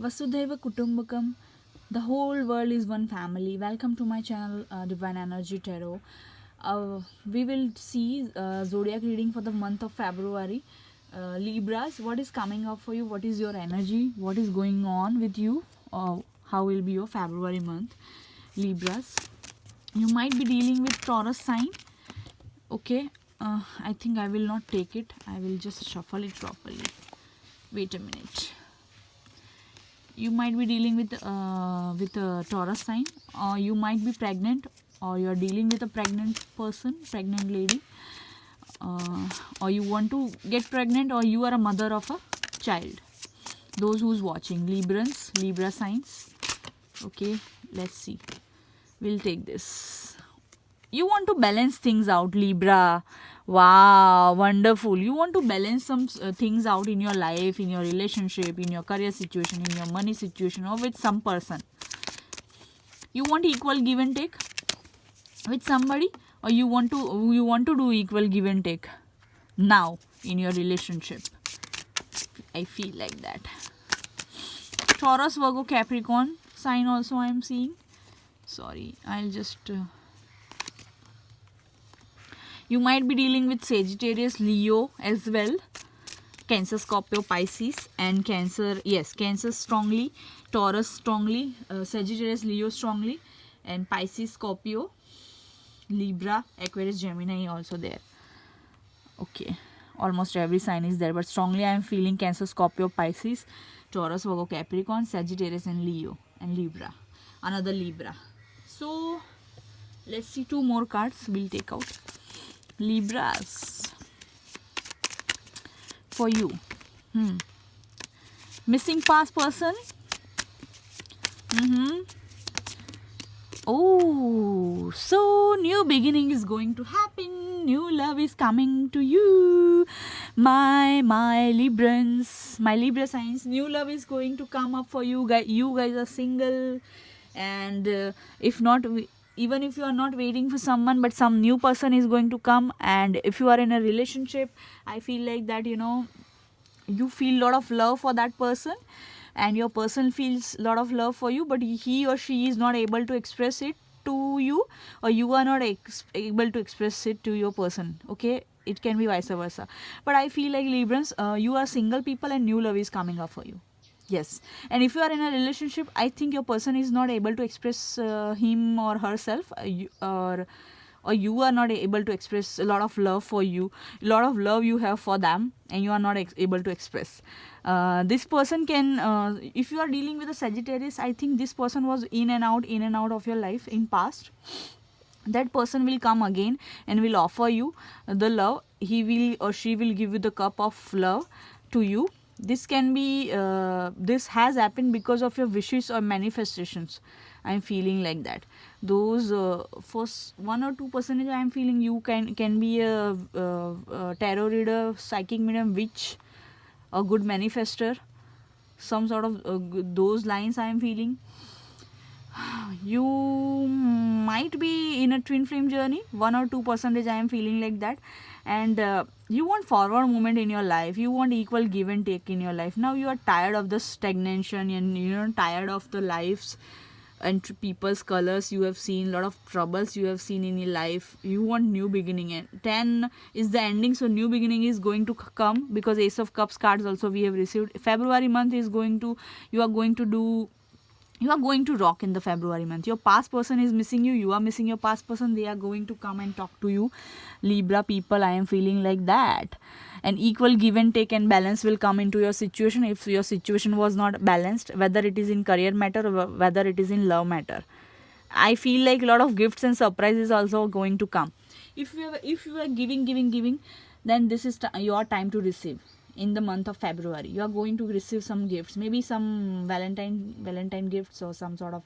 Vasudhaiva Kutumbakam. The whole world is one family. Welcome to my channel, Divine Energy Tarot. We will see zodiac reading for the month of February. Libras, what is coming up for you? What is your energy? What is going on with you? How will be your February month? Libras, you might be dealing with Taurus sign. Okay, I think I will not take it. I will just shuffle it properly. Wait a minute. You might be dealing with a Taurus sign, or you might be pregnant, or you are dealing with a pregnant person, pregnant lady, or you want to get pregnant, or you are a mother of a child. Those who's watching, Librans, Libra signs. Okay, let's see. We'll take this. You want to balance things out, Libra. Wow, wonderful. You want to balance some things out in your life, in your relationship, in your career situation, in your money situation, or with some person. You want equal give and take with somebody, or you want to do equal give and take now in your relationship. I feel like that. Taurus, Virgo, Capricorn sign also I am seeing. Sorry, I'll just... You might be dealing with Sagittarius, Leo as well. Cancer, Scorpio, Pisces, and Cancer. Yes, Cancer strongly, Taurus strongly, Sagittarius, Leo strongly, and Pisces, Scorpio, Libra, Aquarius, Gemini also there. Okay, almost every sign is there, but strongly I am feeling Cancer, Scorpio, Pisces, Taurus, Virgo, Capricorn, Sagittarius, and Leo, and Libra. Another Libra. So let's see, two more cards we'll take out. Libras, for you. Missing past person. Oh, so new beginning is going to happen. New love is coming to you. My Librans, my Libra signs. New love is going to come up for you guys. You guys are single, and if not, even if you are not waiting for someone, but some new person is going to come. And if you are in a relationship, I feel like that, you feel a lot of love for that person, and your person feels a lot of love for you, but he or she is not able to express it to you, or you are not able to express it to your person. Okay, it can be vice versa, but I feel like Librans, you are single people and new love is coming up for you. Yes, and if you are in a relationship, I think your person is not able to express him or herself, or you are not able to express a lot of love for you, a lot of love you have for them, and you are not able to express. This person can, if you are dealing with a Sagittarius, I think this person was in and out of your life in past. That person will come again and will offer you the love. He will or she will give you the cup of love to you. This can be, this has happened because of your wishes or manifestations. I'm feeling like that. Those for 1 or 2% I'm feeling you can be a tarot reader, psychic medium, witch, a good manifester, some sort of those lines I am feeling. You might be in a twin flame journey, 1 or 2% I am feeling like that. And you want forward movement in your life, you want equal give and take in your life. Now you are tired of the stagnation, and you're tired of the lives and people's colors you have seen, a lot of troubles you have seen in your life. You want new beginning, and 10 is the ending, so new beginning is going to come, because Ace of Cups cards also we have received. February month is going to, you are going to rock in the February month. Your past person is missing you, you are missing your past person. They are going to come and talk to you, Libra people. I am feeling like that. An equal give and take and balance will come into your situation. If your situation was not balanced, whether it is in career matter or whether it is in love matter, I feel like a lot of gifts and surprises also going to come. If you are giving, then this is your time to receive. In the month of February, you are going to receive some gifts, maybe some valentine gifts, or some sort of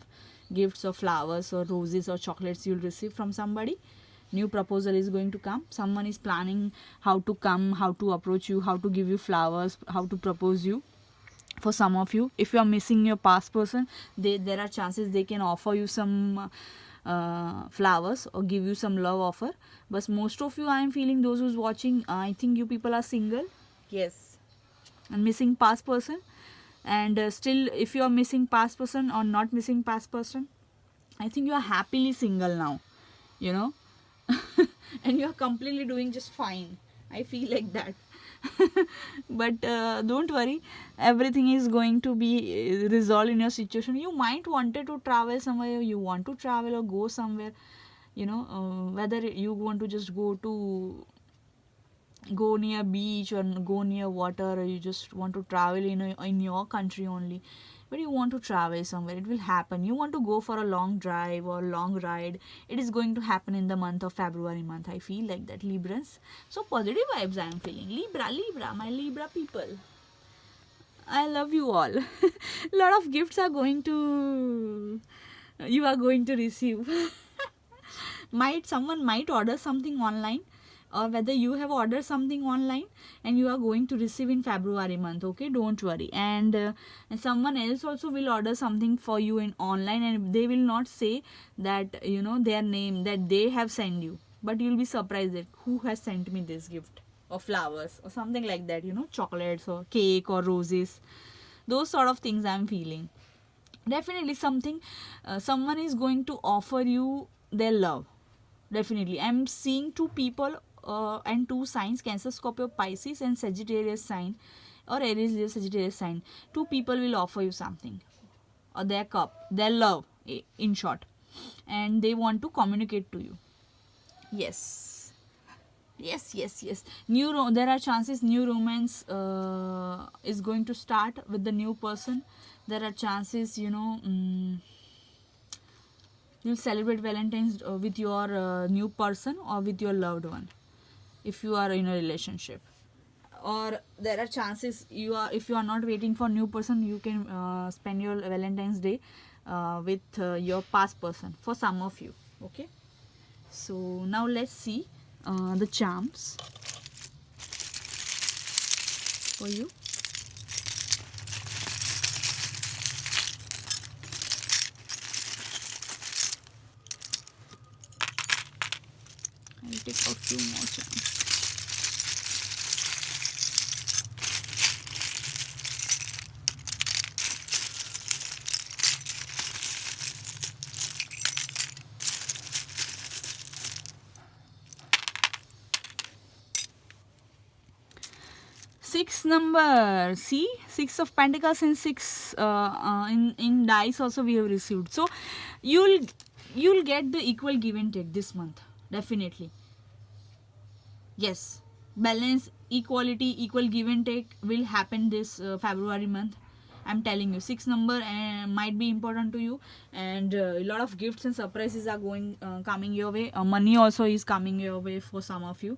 gifts or flowers or roses or chocolates you'll receive from somebody. New proposal is going to come. Someone is planning how to come, how to approach you, how to give you flowers, how to propose you. For some of you, if you are missing your past person, there are chances they can offer you some flowers or give you some love offer. But most of you, I am feeling, those who's watching, I think you people are single. Yes, and missing past person. And still, if you are missing past person or not missing past person, I think you are happily single now, you know. And you are completely doing just fine, I feel like that. But don't worry, everything is going to be resolved in your situation. You might wanted to travel somewhere, you want to travel or go somewhere, you know, whether you want to just go near beach or go near water, or you just want to travel in your country only, but you want to travel somewhere, it will happen. You want to go for a long drive or long ride, it is going to happen in the month of February month, I feel like that, Librans. So positive vibes I am feeling. Libra, my Libra people, I love you all. Lot of gifts are going to, you are going to receive. Someone might order something online, or whether you have ordered something online and you are going to receive in February month, okay, don't worry. And someone else also will order something for you in online, and they will not say that, you know, their name that they have sent you, but you'll be surprised that who has sent me this gift, or flowers or something like that, you know, chocolates or cake or roses, those sort of things I'm feeling. Definitely something, someone is going to offer you their love. Definitely I'm seeing two people, and two signs, Cancer, Scorpio, Pisces, and Sagittarius sign, or Aries, Leo, Sagittarius sign. Two people will offer you something, or their cup, their love, in short, and they want to communicate to you. Yes, yes. There are chances new romance is going to start with the new person. There are chances, you know, you'll celebrate Valentine's with your new person or with your loved one, if you are in a relationship. Or there are chances, if you are not waiting for new person, you can spend your Valentine's Day with your past person, for some of you. Okay, so now let's see the charms for you. I'll take a few more charms. Six number, see, Six of Pentacles and six in dice also we have received. So you'll get the equal give and take this month, definitely. Yes, balance, equality, equal give and take will happen this February month. I'm telling you, six number might be important to you, and a lot of gifts and surprises are coming your way. Money also is coming your way for some of you.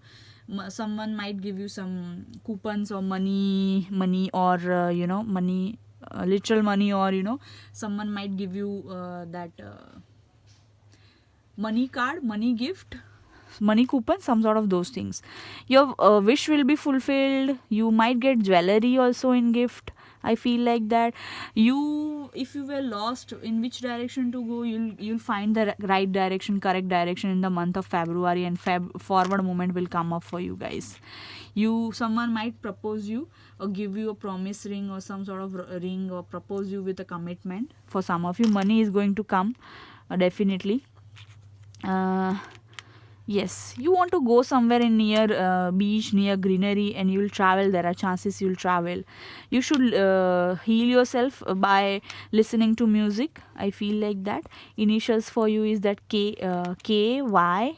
Someone might give you some coupons or money, or you know, money, literal money, or you know, someone might give you that money card, money gift, money coupon, some sort of those things. Your wish will be fulfilled. You might get jewelry also in gift, I feel like that. If you were lost in which direction to go, you'll find the right direction, correct direction in the month of February, and forward moment will come up for you guys. Someone might propose you or give you a promise ring or some sort of ring, or propose you with a commitment. For some of you, money is going to come, definitely. Yes, you want to go somewhere in near beach, near greenery, and you'll travel. There are chances you'll travel. You should heal yourself by listening to music, I feel like that. Initials for you is that K Y.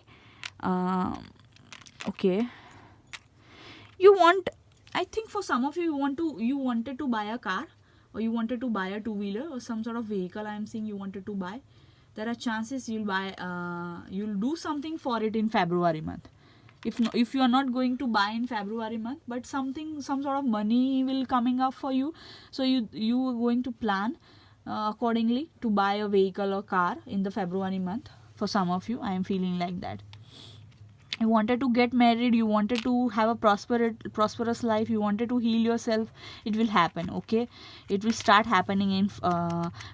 Okay, you want, I think for some of you, you wanted to buy a car, or you wanted to buy a two-wheeler or some sort of vehicle. I am saying you wanted to buy. There are chances you'll do something for it in February month. If you are not going to buy in February month, but some sort of money will coming up for you, so you are going to plan accordingly to buy a vehicle or car in the February month. For some of you, I am feeling like that. You wanted to get married, you wanted to have a prosperous life, you wanted to heal yourself, it will happen. Okay, it will start happening in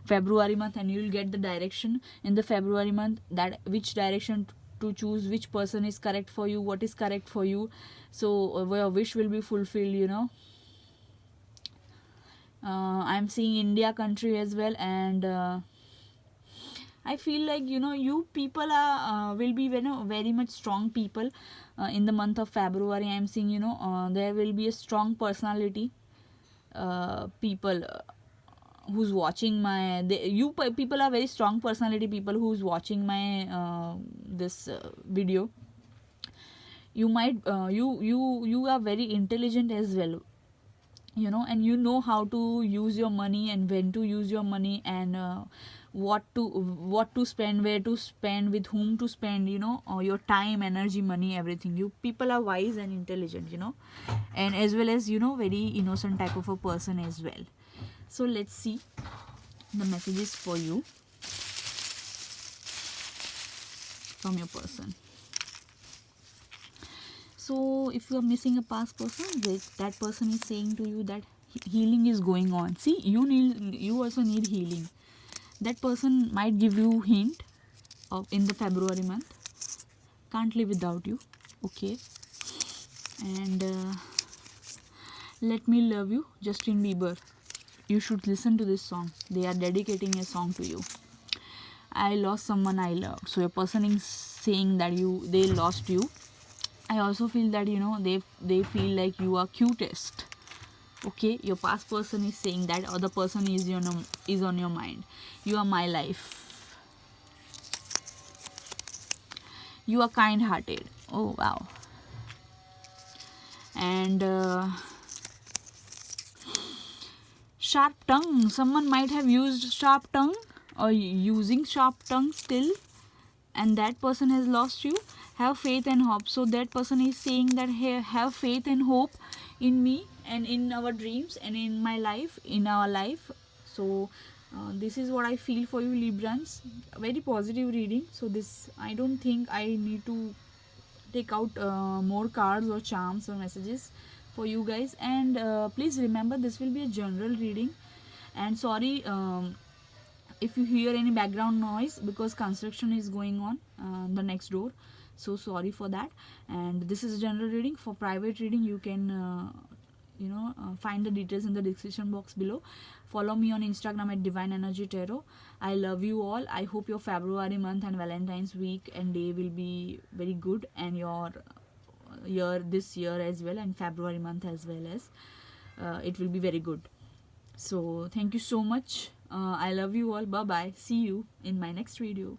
February month, and you will get the direction in the February month, that which direction to choose, which person is correct for you, what is correct for you. So your wish will be fulfilled, you know. I'm seeing India country as well, and I feel like, you people are will be very much strong people in the month of February. I'm seeing, there will be a strong personality people who's watching my people are very strong personality people who's watching my this video. You might you are very intelligent as well, and you know how to use your money and when to use your money, and what to spend, where to spend, with whom to spend, your time, energy, money, everything. You people are wise and intelligent, and as well as, very innocent type of a person as well. So let's see the messages for you from your person. So if you are missing a past person, that person is saying to you that healing is going on. See, you also need healing. That person might give you hint of in the February month. Can't live without you. Okay. And Let Me Love You, Justin Bieber. You should listen to this song. They are dedicating a song to you. I lost someone I loved. So your person is saying that they lost you. I also feel that, they feel like you are cutest. Okay, your past person is saying that other person is is on your mind. You are my life. You are kind hearted. Oh wow. And sharp tongue. Someone might have used sharp tongue or using sharp tongue still, and that person has lost you. Have faith and hope. So that person is saying that, hey, have faith and hope in me and in our dreams and in my life, in our life. So this is what I feel for you, Librans. Very positive reading. So this, I don't think I need to take out more cards or charms or messages for you guys. And please remember, this will be a general reading. And sorry if you hear any background noise, because construction is going on the next door. So sorry for that. And this is a general reading. For private reading, you can find the details in the description box below. Follow me on Instagram at Divine Energy Tarot. I love you all. I hope your February month and Valentine's week and day will be very good, and your year, this year as well, and February month as well as it will be very good. So thank you so much. I love you all. Bye bye. See you in my next video.